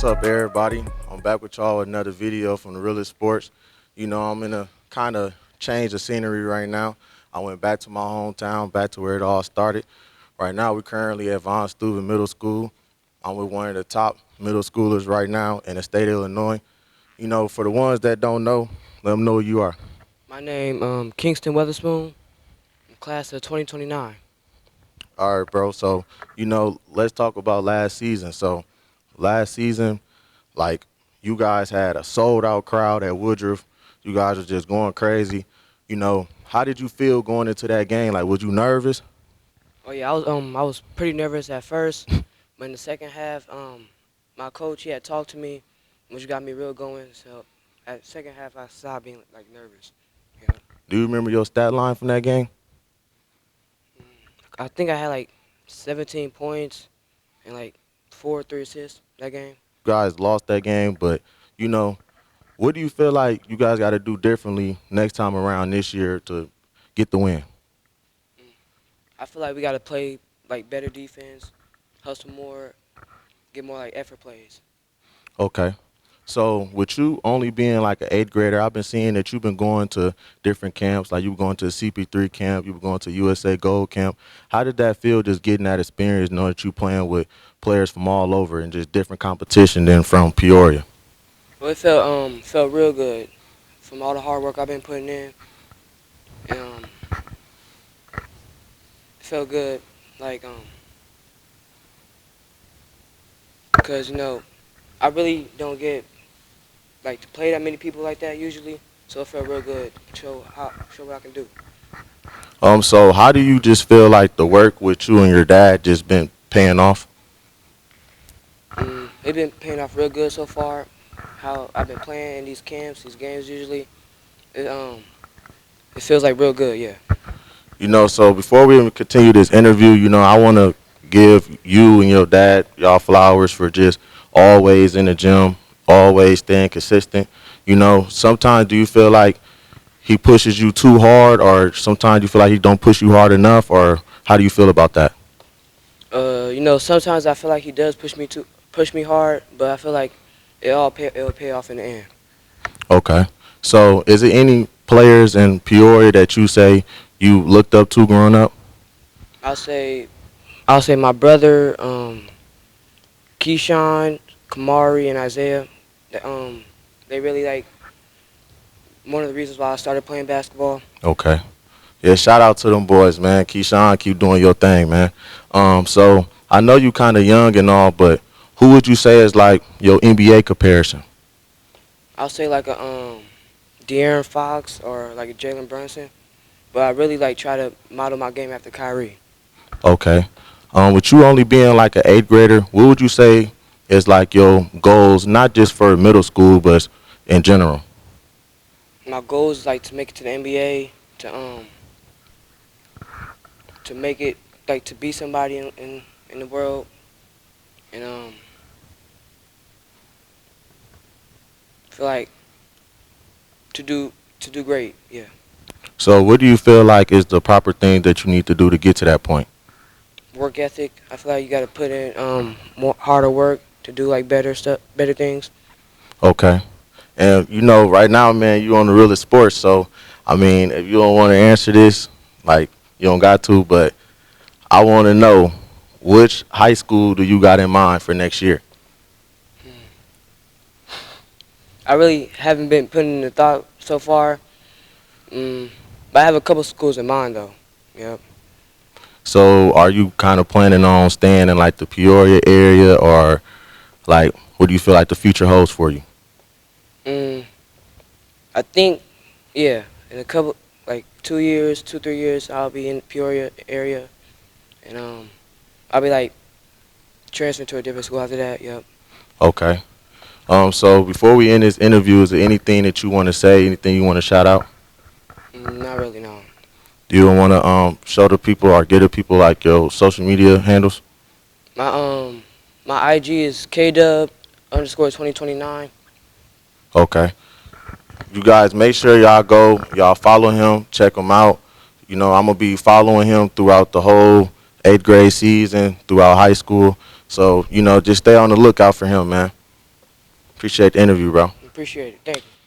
What's up, everybody? I'm back with y'all with another video from the Realest Sports. I'm in a kind of change of scenery right now. I went back to my hometown, back to where it all started. Right now, we're currently at Von Steuben Middle School. I'm with one of the top middle schoolers right now in the state of Illinois. For the ones that don't know, let them know who you are. My name, Kingston Weatherspoon, class of 2029. All right, bro. So, let's talk about last season. So, last season, like, you guys had a sold-out crowd at Woodruff. You guys were just going crazy. How did you feel going into that game? Like, was you nervous? Oh yeah, I was pretty nervous at first, but in the second half, my coach he had talked to me, which got me real going. So at the second half, I stopped being like nervous. Yeah. Do you remember your stat line from that game? I think I had like 17 points and like 4 or 3 assists that game. You guys lost that game, but, you know, what do you feel like you guys got to do differently next time around this year to get the win? I feel like we got to play like better defense, hustle more, get more like effort plays. Okay. So with you only being like an eighth grader, I've been seeing that you've been going to different camps. Like you were going to the CP3 camp, you were going to USA Gold camp. How did that feel just getting that experience, knowing that you playing with players from all over and just different competition than from Peoria? Well, it felt real good from all the hard work I've been putting in. And, it felt good, like because I really don't get like to play that many people like that usually. So it felt real good to show what I can do. So how do you just feel like the work with you and your dad just been paying off? They've been paying off real good so far. How I've been playing in these camps, these games usually, it feels like real good, yeah. So before we even continue this interview, I want to give you and your dad y'all flowers for just always in the gym, always staying consistent. Sometimes do you feel like he pushes you too hard, or sometimes you feel like he don't push you hard enough, or how do you feel about that? Sometimes I feel like he does push me hard, but I feel like it'll pay off in the end. Okay. So is it any players in Peoria that you say you looked up to growing up? I'll say my brother, Keyshawn, Kamari, and Isaiah. They really like one of the reasons why I started playing basketball. Okay. Yeah, shout out to them boys, man. Keyshawn, keep doing your thing, man. So I know you kind of young and all, but who would you say is like your NBA comparison? I'll say like a De'Aaron Fox or like a Jalen Brunson, but I really like try to model my game after Kyrie. Okay. With you only being like an eighth grader, what would you say is like your goals, not just for middle school, but in general? My goal is like to make it to the NBA, to make it like to be somebody in the world, and feel like to do great. Yeah. So what do you feel like is the proper thing that you need to do to get to that point? Work ethic. I feel like you got to put in more harder work to do like better stuff, better things. Okay. And right now, man, you on the Realest Sports. So, I mean, if you don't want to answer this, like you don't got to, but I want to know which high school do you got in mind for next year? I really haven't been putting in the thought so far, but I have a couple schools in mind though. Yep. So, are you kind of planning on staying in like the Peoria area, or like what do you feel like the future holds for you? Mm, I think, yeah, in a couple, like 2 years, 3 years, I'll be in the Peoria area, and I'll be like transferring to a different school after that. Yep. Okay. So before we end this interview, is there anything that you want to say? Anything you want to shout out? Not really, no. Do you want to show the people or give the people like your social media handles? My IG is KW_2029. Okay. You guys make sure y'all go, y'all follow him, check him out. I'm gonna be following him throughout the whole eighth grade season, throughout high school. So just stay on the lookout for him, man. Appreciate the interview, bro. Appreciate it. Thank you.